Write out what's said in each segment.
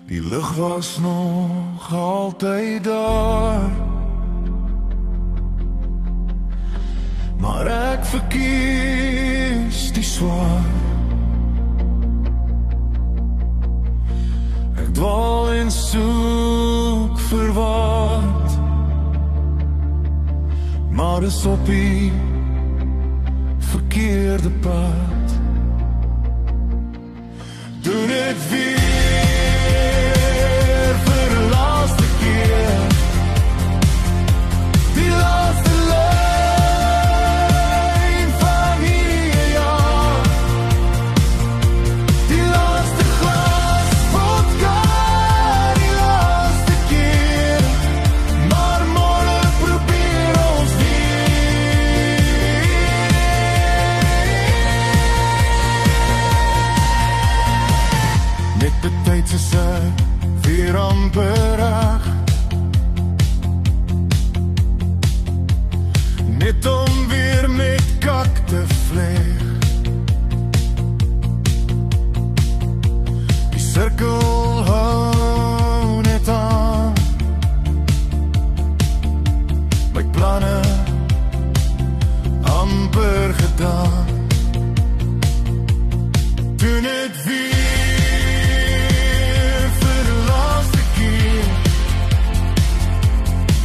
Die lig was nog altyd daar, maar ek verkies die swaar. Ek dwaal en soek vir wat, maar is op die verkeerde pad. Doen dit weer vir die laaste keer, die laaste lyn van hierdie jaar, die laaste glas vodka, die laaste keer, maar môre probeer ons weer. Net betyds is ek weer amper reg, net om weer met kak te vlieg. Die sirkel hou net aan, my planne amper gedaan. Doen het weer vir die laaste keer,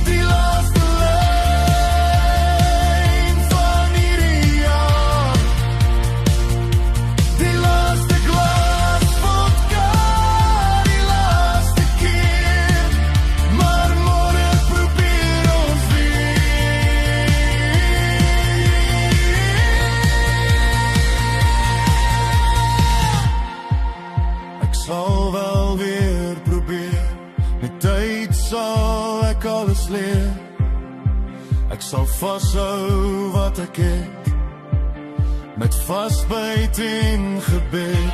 die laaste lyn van hierdie jaar, die laaste glas vodka, die laaste keer, maar môre probeer ons weer. Ek sal wel weer probeer, met tyd sal ek alles leer. Ek sal vashou wat ek het, met vasbyt en gebed.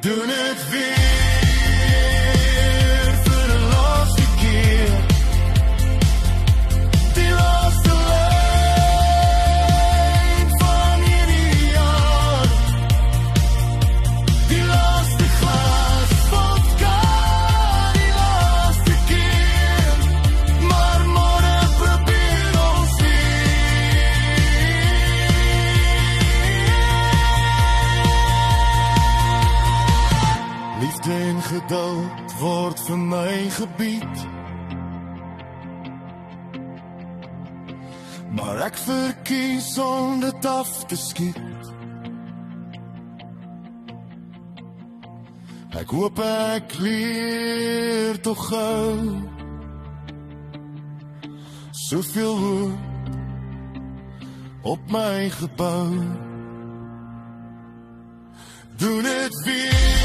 Doen het weer vir die laaste keer, die laaste lyn van hierdie jaar, die laaste glas vodka, die laaste keer, maar môre probeer ons weer. Liefde en geduld word vir my gebied, maar ek verkies om dit af te skiet. Ek hoop ek leer tog gou, soveel hoop op my gebou. Doen het weer